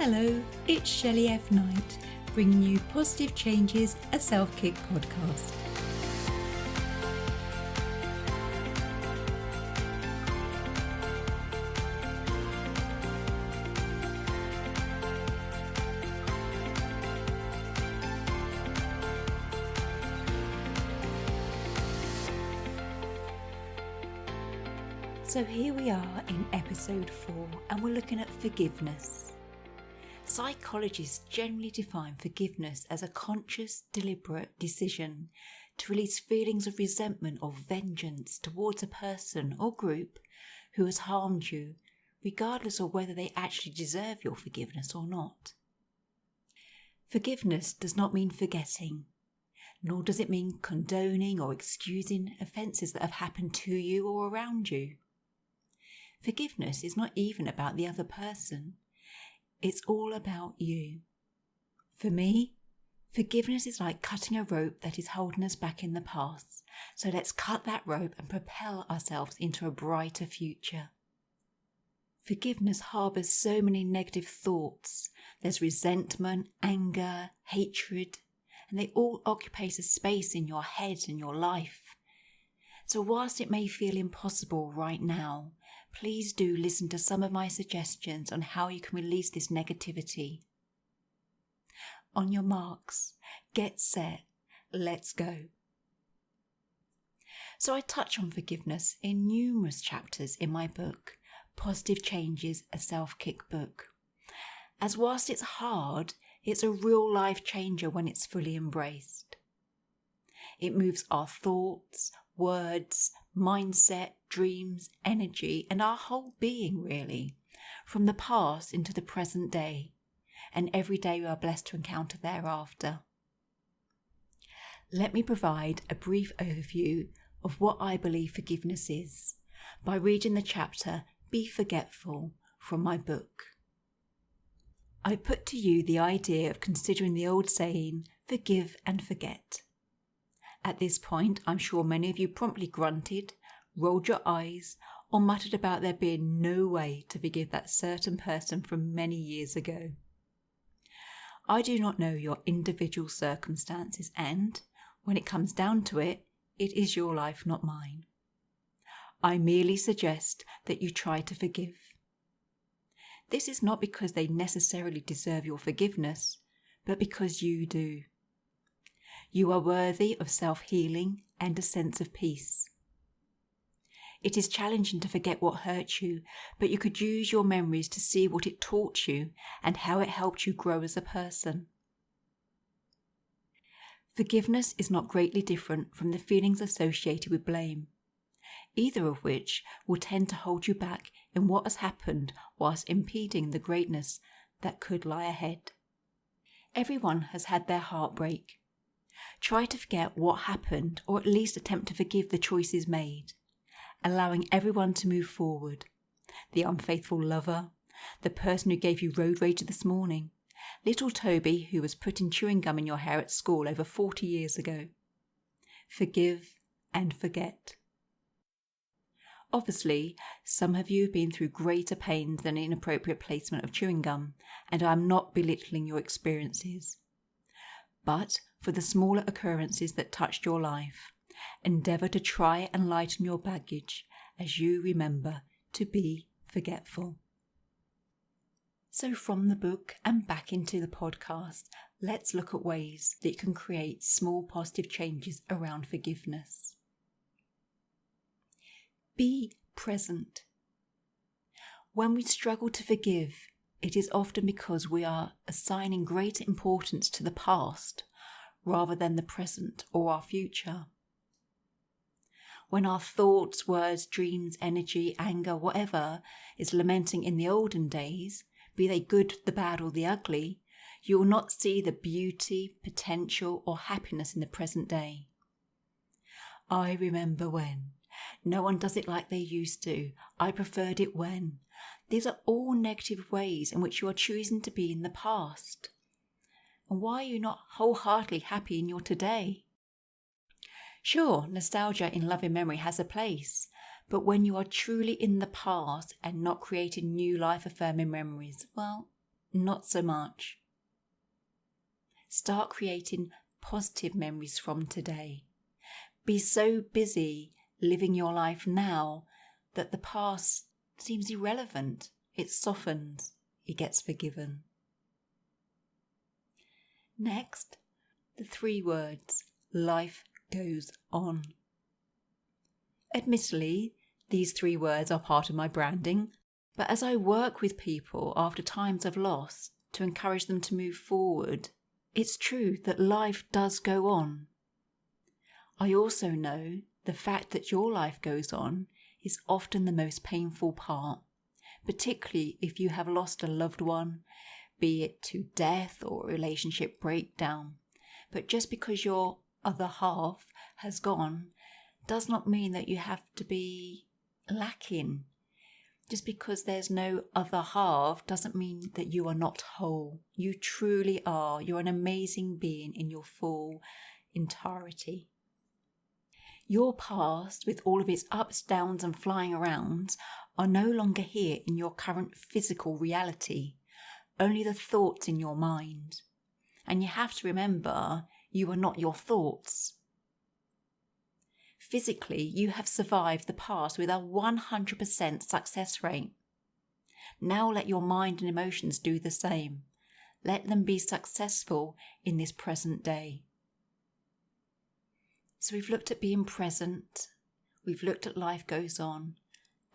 Hello, it's Shelley F bringing you Positive Changes, a Self-Kick podcast. So here we are in episode 4 and we're looking at forgiveness. Psychologists generally define forgiveness as a conscious, deliberate decision to release feelings of resentment or vengeance towards a person or group who has harmed you, regardless of whether they actually deserve your forgiveness or not. Forgiveness does not mean forgetting, nor does it mean condoning or excusing offences that have happened to you or around you. Forgiveness is not even about the other person. It's all about you. For me, forgiveness is like cutting a rope that is holding us back in the past. So let's cut that rope and propel ourselves into a brighter future. Forgiveness harbours so many negative thoughts. There's resentment, anger, hatred, and they all occupy a space in your head and your life. So whilst it may feel impossible right now, please do listen to some of my suggestions on how you can release this negativity. On your marks, get set, let's go. So I touch on forgiveness in numerous chapters in my book, Positive Changes, a Self-Kick book. As whilst it's hard, it's a real life changer when it's fully embraced. It moves our thoughts, words, mindset, dreams, energy, and our whole being really, from the past into the present day, and every day we are blessed to encounter thereafter. Let me provide a brief overview of what I believe forgiveness is by reading the chapter Be Forgetful from my book. I put to you the idea of considering the old saying, forgive and forget. At this point, I'm sure many of you promptly grunted, rolled your eyes, or muttered about there being no way to forgive that certain person from many years ago. I do not know your individual circumstances and, when it comes down to it, it is your life, not mine. I merely suggest that you try to forgive. This is not because they necessarily deserve your forgiveness, but because you do. You are worthy of self-healing and a sense of peace. It is challenging to forget what hurt you, but you could use your memories to see what it taught you and how it helped you grow as a person. Forgiveness is not greatly different from the feelings associated with blame, either of which will tend to hold you back in what has happened whilst impeding the greatness that could lie ahead. Everyone has had their heartbreak. Try to forget what happened, or at least attempt to forgive the choices made, allowing everyone to move forward. The unfaithful lover, the person who gave you road rage this morning, little Toby who was putting chewing gum in your hair at school over 40 years ago. Forgive and forget. Obviously, some of you have been through greater pains than inappropriate placement of chewing gum, and I am not belittling your experiences. But for the smaller occurrences that touched your life, endeavour to try and lighten your baggage as you remember to be forgetful. So from the book and back into the podcast, let's look at ways that you can create small positive changes around forgiveness. Be present. When we struggle to forgive, it is often because we are assigning greater importance to the past rather than the present or our future. When our thoughts, words, dreams, energy, anger, whatever is lamenting in the olden days, be they good, the bad or the ugly, you will not see the beauty, potential or happiness in the present day. I remember when. No one does it like they used to. I preferred it when. These are all negative ways in which you are choosing to be in the past. And why are you not wholeheartedly happy in your today? Sure, nostalgia in loving memory has a place, but when you are truly in the past and not creating new life-affirming memories, well, not so much. Start creating positive memories from today. Be so busy living your life now that the past seems irrelevant. It softens, it gets forgiven. Next, the 3 words, life goes on. Admittedly, these 3 words are part of my branding, but as I work with people after times of loss to encourage them to move forward, it's true that life does go on. I also know the fact that your life goes on is often the most painful part, particularly if you have lost a loved one, be it to death or a relationship breakdown. But just because your other half has gone does not mean that you have to be lacking. Just because there's no other half doesn't mean that you are not whole. You truly are. You're an amazing being in your full entirety. Your past, with all of its ups, downs and flying arounds, are no longer here in your current physical reality, only the thoughts in your mind. And you have to remember, you are not your thoughts. Physically, you have survived the past with a 100% success rate. Now let your mind and emotions do the same. Let them be successful in this present day. So we've looked at being present, we've looked at life goes on,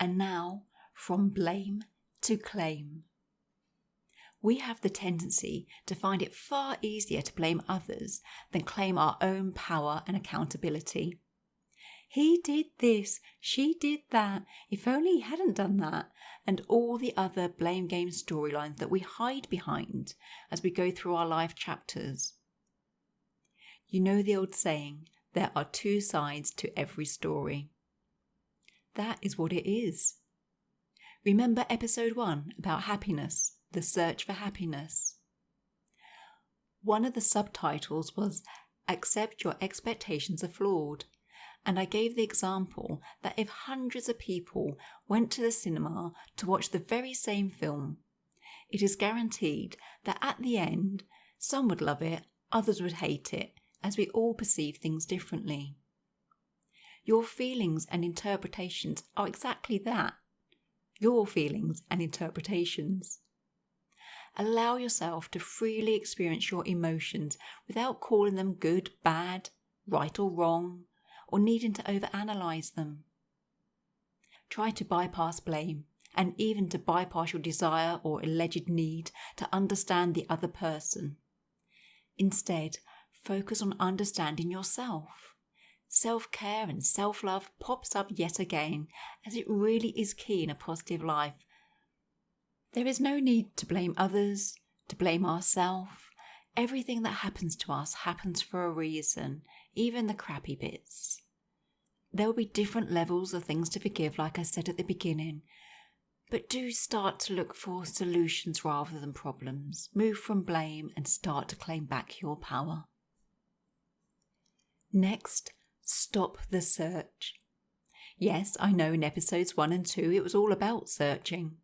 and now from blame to claim. We have the tendency to find it far easier to blame others than claim our own power and accountability. He did this, she did that, if only he hadn't done that, and all the other blame game storylines that we hide behind as we go through our life chapters. You know the old saying, there are 2 sides to every story. That is what it is. Remember episode 1 about happiness, the search for happiness. One of the subtitles was, accept your expectations are flawed. And I gave the example that if hundreds of people went to the cinema to watch the very same film, it is guaranteed that at the end, some would love it, others would hate it, as we all perceive things differently. Your feelings and interpretations are exactly that. Your feelings and interpretations. Allow yourself to freely experience your emotions without calling them good, bad, right or wrong, or needing to overanalyze them. Try to bypass blame, and even to bypass your desire or alleged need to understand the other person. Instead, focus on understanding yourself. Self-care and self-love pops up yet again, as it really is key in a positive life. There is no need to blame others, to blame ourselves. Everything that happens to us happens for a reason, even the crappy bits. There will be different levels of things to forgive, like I said at the beginning, but do start to look for solutions rather than problems. Move from blame and start to claim back your power. Next, stop the search. Yes, I know in episodes 1 and 2 it was all about searching,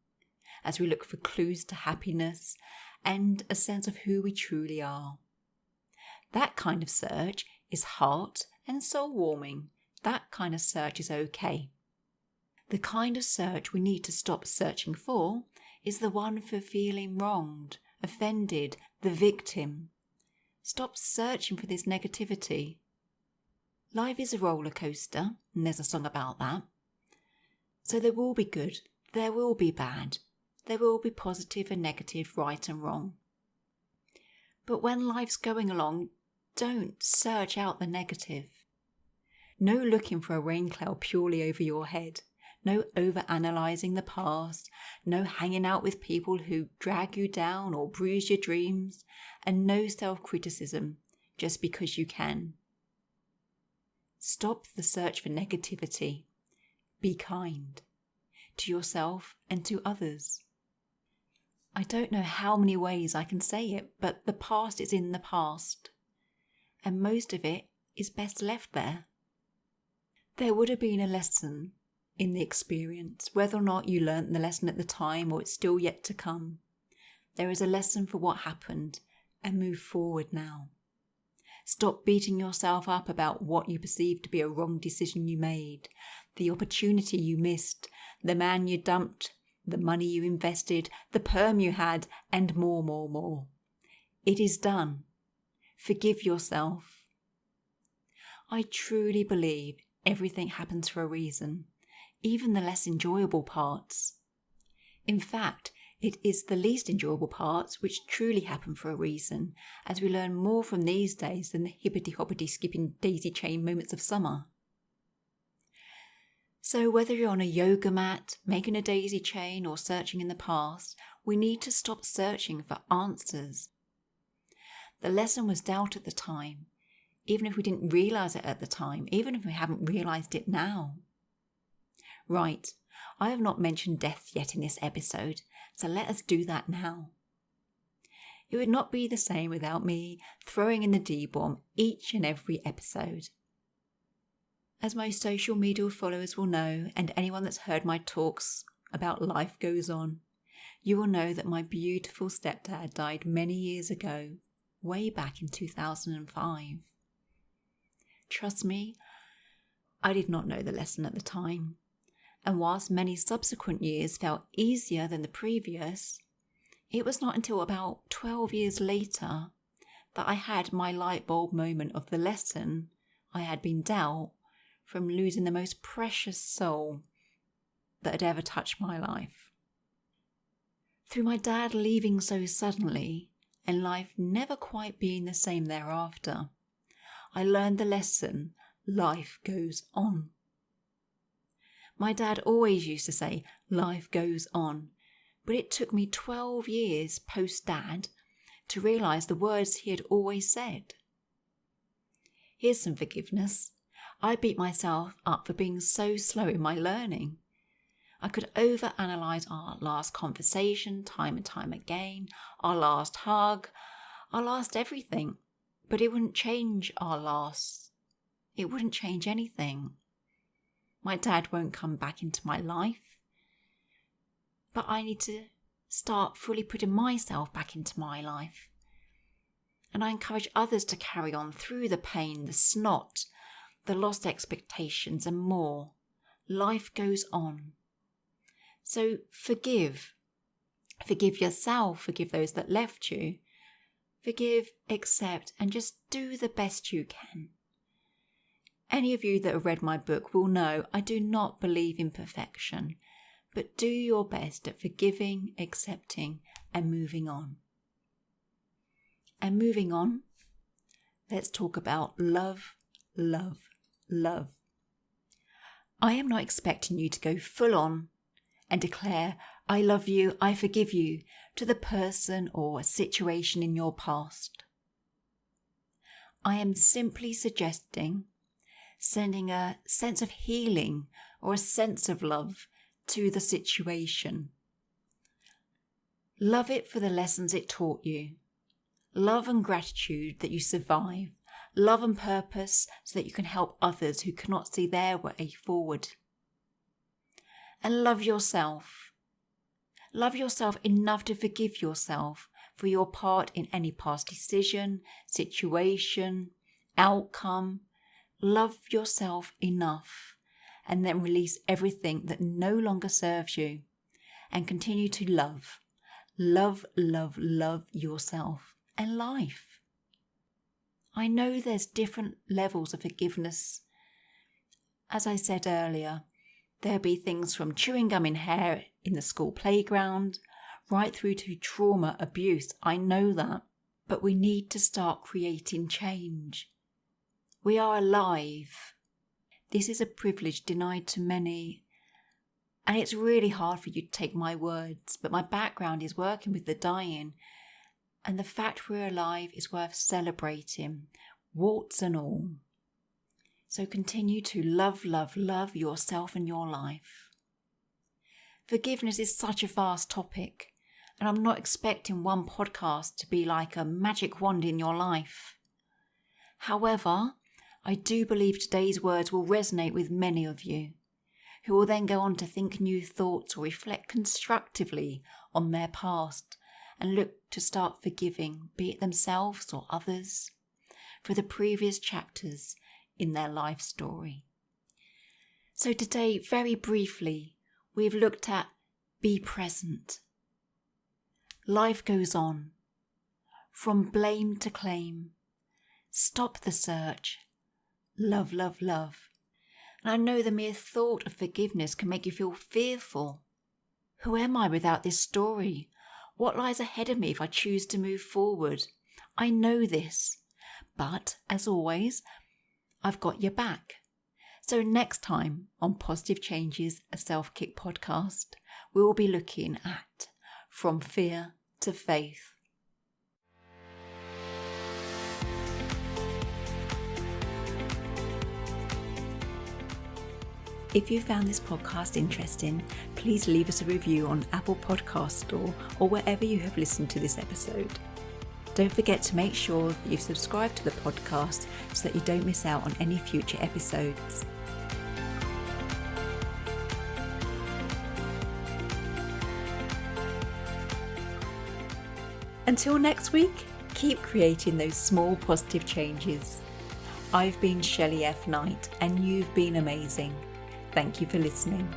as we look for clues to happiness and a sense of who we truly are. That kind of search is heart and soul warming. That kind of search is okay. The kind of search we need to stop searching for is the one for feeling wronged, offended, the victim. Stop searching for this negativity. Life is a roller coaster, and there's a song about that. So there will be good, there will be bad, there will be positive and negative, right and wrong. But when life's going along, don't search out the negative. No looking for a rain cloud purely over your head. No over-analysing the past. No hanging out with people who drag you down or bruise your dreams. And no self-criticism just because you can. Stop the search for negativity. Be kind to yourself and to others. I don't know how many ways I can say it, but the past is in the past. And most of it is best left there. There would have been a lesson in the experience, whether or not you learnt the lesson at the time or it's still yet to come. There is a lesson for what happened, and move forward now. Stop beating yourself up about what you perceive to be a wrong decision you made, the opportunity you missed, the man you dumped, the money you invested, the perm you had, and more. It is done. Forgive yourself. I truly believe everything happens for a reason, even the less enjoyable parts. In fact, it is the least enjoyable parts which truly happen for a reason, as we learn more from these days than the hippity-hoppity-skipping daisy-chain moments of summer. So whether you're on a yoga mat, making a daisy chain, or searching in the past, we need to stop searching for answers. The lesson was dealt at the time, even if we didn't realise it at the time, even if we haven't realised it now. Right, I have not mentioned death yet in this episode, so let us do that now. It would not be the same without me throwing in the D-bomb each and every episode. As my social media followers will know, and anyone that's heard my talks about life goes on, you will know that my beautiful stepdad died many years ago, way back in 2005. Trust me, I did not know the lesson at the time, and whilst many subsequent years felt easier than the previous, it was not until about 12 years later that I had my light bulb moment of the lesson I had been dealt from losing the most precious soul that had ever touched my life. Through my dad leaving so suddenly, and life never quite being the same thereafter, I learned the lesson: life goes on. My dad always used to say, life goes on, but it took me 12 years post-dad to realise the words he had always said. Here's some forgiveness. I beat myself up for being so slow in my learning. I could overanalyse our last conversation time and time again, our last hug, our last everything, but it wouldn't change our last. It wouldn't change anything. My dad won't come back into my life, but I need to start fully putting myself back into my life. And I encourage others to carry on through the pain, the snot, the lost expectations and more. Life goes on. So forgive. Forgive yourself, forgive those that left you. Forgive, accept, and just do the best you can. Any of you that have read my book will know I do not believe in perfection, but do your best at forgiving, accepting, and moving on. And moving on, let's talk about love, love, love. I am not expecting you to go full on and declare, I love you, I forgive you, to the person or situation in your past. I am simply suggesting sending a sense of healing or a sense of love to the situation. Love it for the lessons it taught you. Love and gratitude that you survive. Love and purpose so that you can help others who cannot see their way forward. And love yourself. Love yourself enough to forgive yourself for your part in any past decision, situation, outcome. Love yourself enough, and then release everything that no longer serves you, and continue to love. Love, love, love yourself and life. I know there's different levels of forgiveness. As I said earlier, there'll be things from chewing gum in hair in the school playground, right through to trauma, abuse. I know that. But we need to start creating change. We are alive. This is a privilege denied to many. And it's really hard for you to take my words, but my background is working with the dying. And the fact we're alive is worth celebrating, warts and all. So continue to love, love, love yourself and your life. Forgiveness is such a vast topic, and I'm not expecting one podcast to be like a magic wand in your life. However, I do believe today's words will resonate with many of you, who will then go on to think new thoughts or reflect constructively on their past and look to start forgiving, be it themselves or others, for the previous chapters in their life story. So today, very briefly, we've looked at be present. Life goes on. From blame to claim. Stop the search. Love, love, love. And I know the mere thought of forgiveness can make you feel fearful. Who am I without this story? What lies ahead of me if I choose to move forward? I know this. But, as always, I've got your back. So next time on Positive Changes, a Self-Kick podcast, we will be looking at From Fear to Faith. If you found this podcast interesting, please leave us a review on Apple Podcast Store or wherever you have listened to this episode. Don't forget to make sure that you've subscribed to the podcast so that you don't miss out on any future episodes. Until next week, keep creating those small positive changes. I've been Shelley F. Knight, and you've been amazing. Thank you for listening.